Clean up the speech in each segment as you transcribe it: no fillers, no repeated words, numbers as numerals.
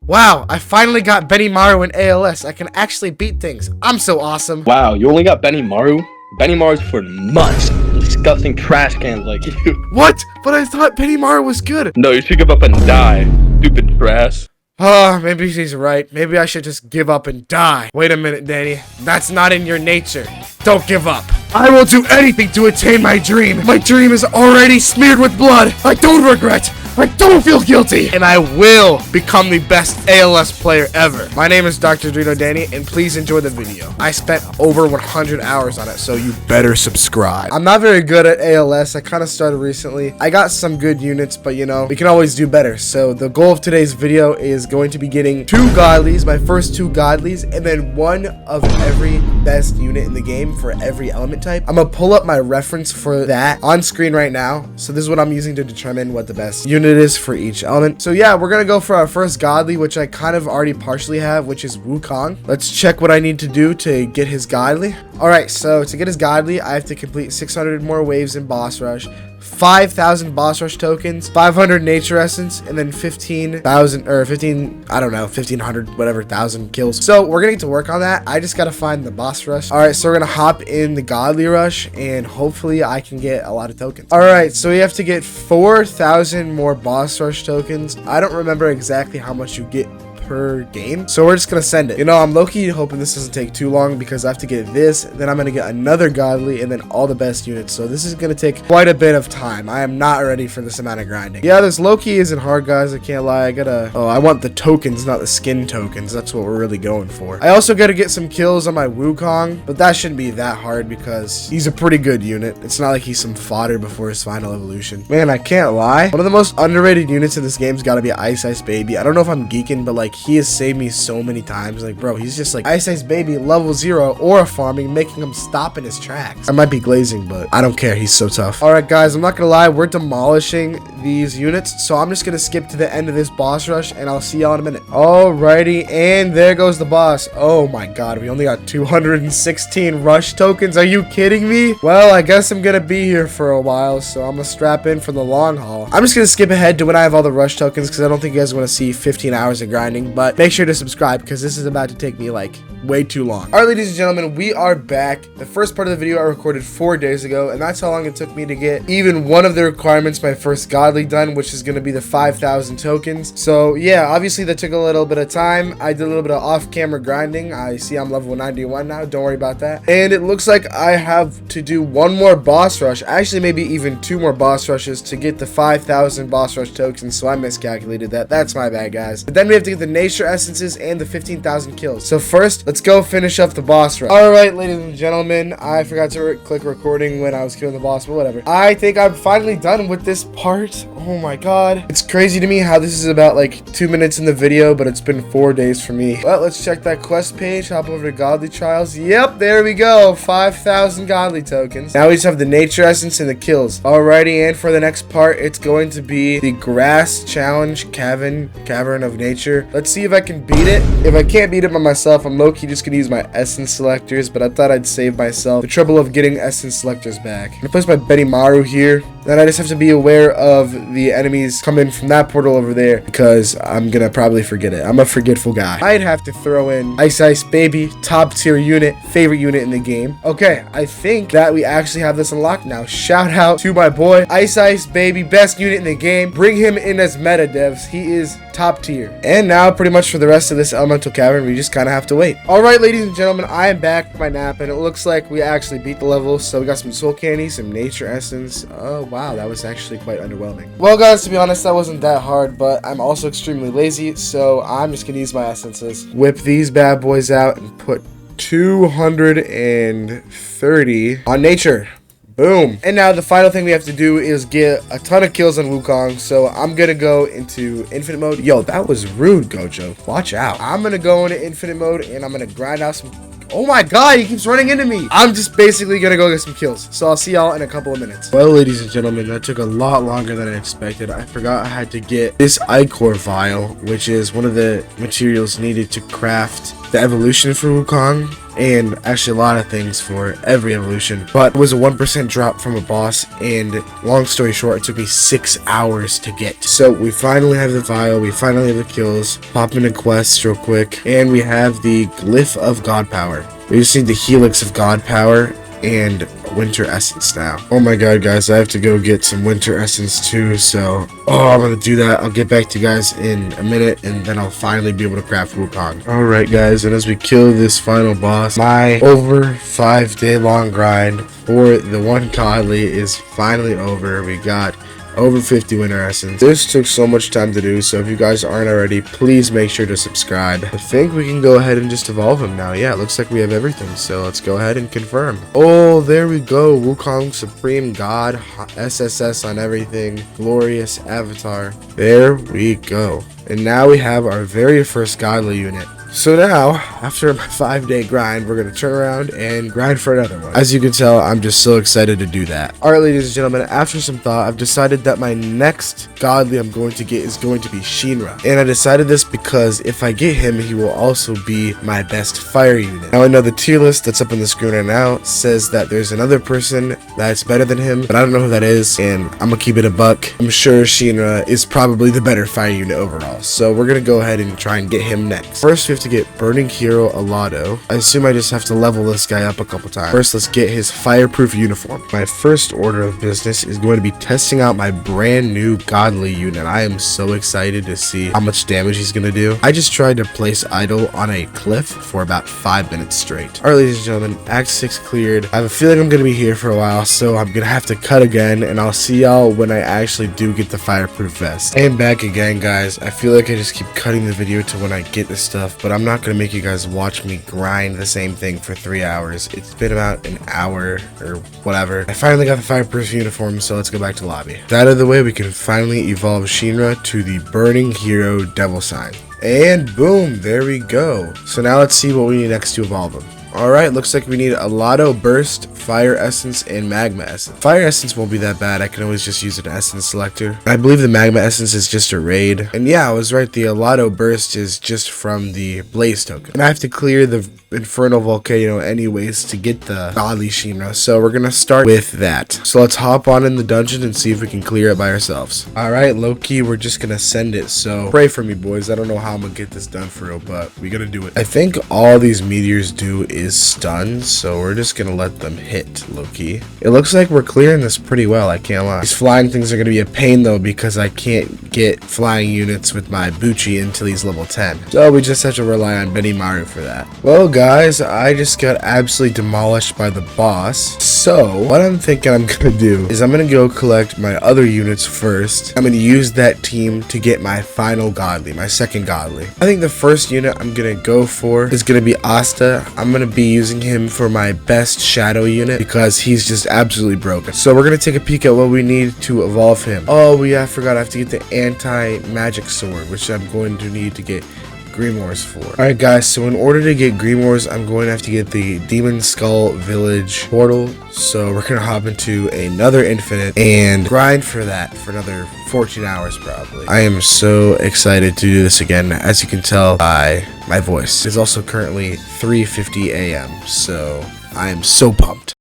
Wow, I finally got Benimaru in ALS. I can actually beat things. I'm so awesome. Wow, you only got Benimaru? Benimaru's for nuts. Disgusting trash cans like you. What? But I thought Benimaru was good. No, you should give up and die. Stupid trash. Maybe he's right. Maybe I should just give up and die. Wait a minute, Danny. That's not in your nature. Don't give up. I will do anything to attain my dream. My dream is already smeared with blood. I don't regret. I don't feel guilty. And I will become the best ALS player ever. My name is Dr. Drino Danny, and please enjoy the video. I spent over 100 hours on it, so you better subscribe. I'm not very good at ALS. I kind of started recently. I got some good units, but you know, we can always do better. So the goal of today's video is going to be getting 2 godlies, my first 2 godlies, and then 1 of every best unit in the game for every element type. I'm gonna pull up my reference for that on screen right now. So this is what I'm using to determine what the best unit is for each element. So yeah, we're gonna go for our first godly, which I kind of already partially have, which is Wukong. Let's check what I need to do to get his godly. All right, so to get his godly, I have to complete 600 more waves in boss rush, 5,000 boss rush tokens, 500 nature essence, and then 15,000 or 15, I don't know, 1,500 whatever thousand kills. So we're gonna get to work on that. I just gotta find the boss rush. All right, so we're gonna hop in the godly rush, and hopefully I can get a lot of tokens. All right, so we have to get 4,000 more boss rush tokens. I don't remember exactly how much you get per game, so we're just gonna send it. You know, I'm low-key hoping this doesn't take too long because I have to get this, then I'm gonna get another godly, and then all the best units. So this is gonna take quite a bit of time. I am not ready for this amount of grinding. Yeah, this low-key isn't hard, guys. I can't lie. I want the tokens, not the skin tokens. That's what we're really going for. I also gotta get some kills on my Wukong, but that shouldn't be that hard because he's a pretty good unit. It's not like he's some fodder before his final evolution. Man, I can't lie. One of the most underrated units in this game's gotta be Ice Ice Baby. I don't know if I'm geeking, but like, he has saved me so many times. Like, bro, he's just like Ice Ice Baby level 0 aura farming, making him stop in his tracks. I might be glazing, but I don't care. He's so tough. All right, guys, I'm not gonna lie. We're demolishing these units, so I'm just gonna skip to the end of this boss rush, and I'll see y'all in a minute. Alrighty, and there goes the boss. Oh my god, we only got 216 rush tokens. Are you kidding me? Well, I guess I'm gonna be here for a while, so I'm gonna strap in for the long haul. I'm just gonna skip ahead to when I have all the rush tokens because I don't think you guys want to see 15 hours of grinding, but make sure to subscribe because this is about to take me like way too long. All right, ladies and gentlemen, we are back. The first part of the video I recorded 4 days ago, and that's how long it took me to get even one of the requirements, my first godly done, which is going to be the 5,000 tokens. So yeah, obviously that took a little bit of time. I did a little bit of off-camera grinding. I see I'm level 91 now. Don't worry about that. And it looks like I have to do 1 more boss rush, actually maybe even 2 more boss rushes to get the 5,000 boss rush tokens. So I miscalculated that. That's my bad, guys. But then we have to get the nature essences and the 15,000 kills. So first, let's go finish up the boss rush. All right, ladies and gentlemen, I forgot to click recording when I was killing the boss, but whatever. I think I'm finally done with this part. Oh my god, it's crazy to me how this is about like 2 minutes in the video, but it's been 4 days for me. Well, let's check that quest page. Hop over to godly trials. Yep, there we go. 5,000 godly tokens. Now we just have the nature essence and the kills. Alrighty, and for the next part, it's going to be the grass challenge cavern of nature. Let's see if I can beat it. If I can't beat it by myself, I'm low-key just gonna use my essence selectors, but I thought I'd save myself the trouble of getting essence selectors back. I'm gonna place my Benimaru here. Then I just have to be aware of the enemies coming from that portal over there because I'm gonna probably forget it. I'm a forgetful guy. I'd have to throw in Ice Ice Baby, top tier unit, favorite unit in the game. Okay, I think that we actually have this unlocked now. Shout out to my boy Ice Ice Baby, best unit in the game. Bring him in as meta devs. He is top tier. And now pretty much for the rest of this elemental cavern, we just kind of have to wait. All right, ladies and gentlemen, I am back from my nap, and it looks like we actually beat the level. So we got some soul candy, some nature essence. Oh wow, that was actually quite underwhelming. Well, guys, to be honest, that wasn't that hard, but I'm also extremely lazy, so I'm just gonna use my essences, whip these bad boys out, and put 230 on nature. Boom. And now the final thing we have to do is get a ton of kills on Wukong. So I'm going to go into infinite mode. Yo, that was rude, Gojo. Watch out. I'm going to go into infinite mode and I'm going to grind out some... Oh my god, he keeps running into me. I'm just basically going to go get some kills. So I'll see y'all in a couple of minutes. Well, ladies and gentlemen, that took a lot longer than I expected. I forgot I had to get this ichor vial, which is one of the materials needed to craft the evolution for Wukong. and actually a lot of things for every evolution, but it was a 1% drop from a boss, and long story short, it took me 6 hours to get. So we finally have the vial, we finally have the kills, pop into quests real quick, and we have the glyph of god power. We just need the helix of god power and winter essence now. Oh my god, guys, I have to go get some winter essence too, so I'm gonna do that. I'll get back to you guys in a minute, and then I'll finally be able to craft Wukong. Alright guys, and as we kill this final boss, my over 5-day long grind for the one godly is finally over. We got over 50 winter essence. This took so much time to do, so if you guys aren't already, please make sure to subscribe. I think we can go ahead and just evolve him now. Yeah, it looks like we have everything, so let's go ahead and confirm. Oh, there we go. Wukong Supreme God, SSS on everything, glorious avatar. There we go. And now we have our very first godly unit. So now, after my 5-day grind, we're going to turn around and grind for another one. As you can tell, I'm just so excited to do that. Alright, ladies and gentlemen, after some thought, I've decided that my next godly I'm going to get is going to be Shinra. And I decided this because if I get him, he will also be my best fire unit. Now, I know the tier list that's up on the screen right now says that there's another person that's better than him, but I don't know who that is, and I'm going to keep it a buck. I'm sure Shinra is probably the better fire unit overall. So we're going to go ahead and try and get him next. First, we have to get Burning Hero Alado. I assume I just have to level this guy up a couple times. First, let's get his fireproof uniform. My first order of business is going to be testing out my brand new godly unit. I am so excited to see how much damage he's going to do. I just tried to place idle on a cliff for about 5 minutes straight. Alright, ladies and gentlemen, Act 6 cleared. I have a feeling I'm going to be here for a while, so I'm going to have to cut again, and I'll see y'all when I actually do get the fireproof vest. And back again, guys. I feel like I just keep cutting the video to when I get this stuff, but I'm not going to make you guys watch me grind the same thing for 3 hours. It's been about an hour or whatever. I finally got the fireproof uniform, so let's go back to lobby. That out of the way, we can finally evolve Shinra to the Burning Hero Devil Sign. And boom, there we go. So now let's see what we need next to evolve him. Alright, looks like we need Alado Burst, Fire Essence, and Magma Essence. Fire Essence won't be that bad. I can always just use an Essence selector. I believe the Magma Essence is just a raid. And yeah, I was right. The Alado Burst is just from the Blaze token. And I have to clear the Infernal Volcano anyways to get the godly Shinra. So we're going to start with that. So let's hop on in the dungeon and see if we can clear it by ourselves. Alright, low-key, we're just going to send it. So pray for me, boys. I don't know how I'm going to get this done for real, but we got to do it. I think all these meteors do is stun, so we're just gonna let them hit low-key. It looks like we're clearing this pretty well, I can't lie. These flying things are gonna be a pain though, because I can't get flying units with my Bucci until he's level 10. So we just have to rely on Benimaru for that. Well guys, I just got absolutely demolished by the boss. So what I'm thinking I'm gonna do is I'm gonna go collect my other units first. I'm gonna use that team to get my final godly, my second godly. I think the first unit I'm gonna go for is gonna be Asta. I'm gonna be using him for my best shadow unit because he's just absolutely broken. So we're gonna take a peek at what we need to evolve him. Oh yeah, I forgot I have to get the anti-magic sword, which I'm going to need to get Grimoires for. Alright guys, so in order to get Grimoires, I'm going to have to get the Demon Skull Village portal. So we're gonna hop into another infinite and grind for that for another 14 hours probably. I am so excited to do this again, as you can tell by my voice. It's also currently 3:50 a.m. so I am so pumped.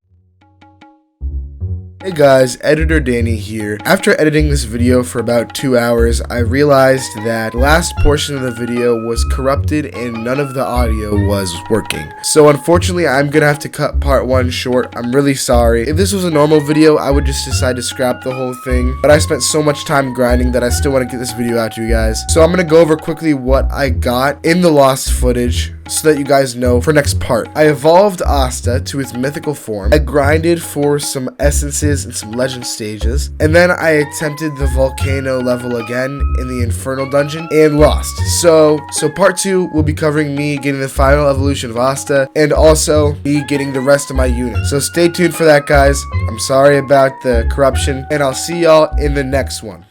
Hey guys, Editor Danny here. After editing this video for about 2 hours, I realized that the last portion of the video was corrupted and none of the audio was working. So unfortunately, I'm gonna have to cut part 1 short. I'm really sorry. If this was a normal video, I would just decide to scrap the whole thing. But I spent so much time grinding that I still want to get this video out to you guys. So I'm gonna go over quickly what I got in the lost footage, so that you guys know for next part. I evolved Asta to its mythical form. I grinded for some essences and some legend stages, and then I attempted the volcano level again in the infernal dungeon and lost. So part 2 will be covering me getting the final evolution of Asta and also me getting the rest of my unit. So stay tuned for that, guys. I'm sorry about the corruption, and I'll see y'all in the next one.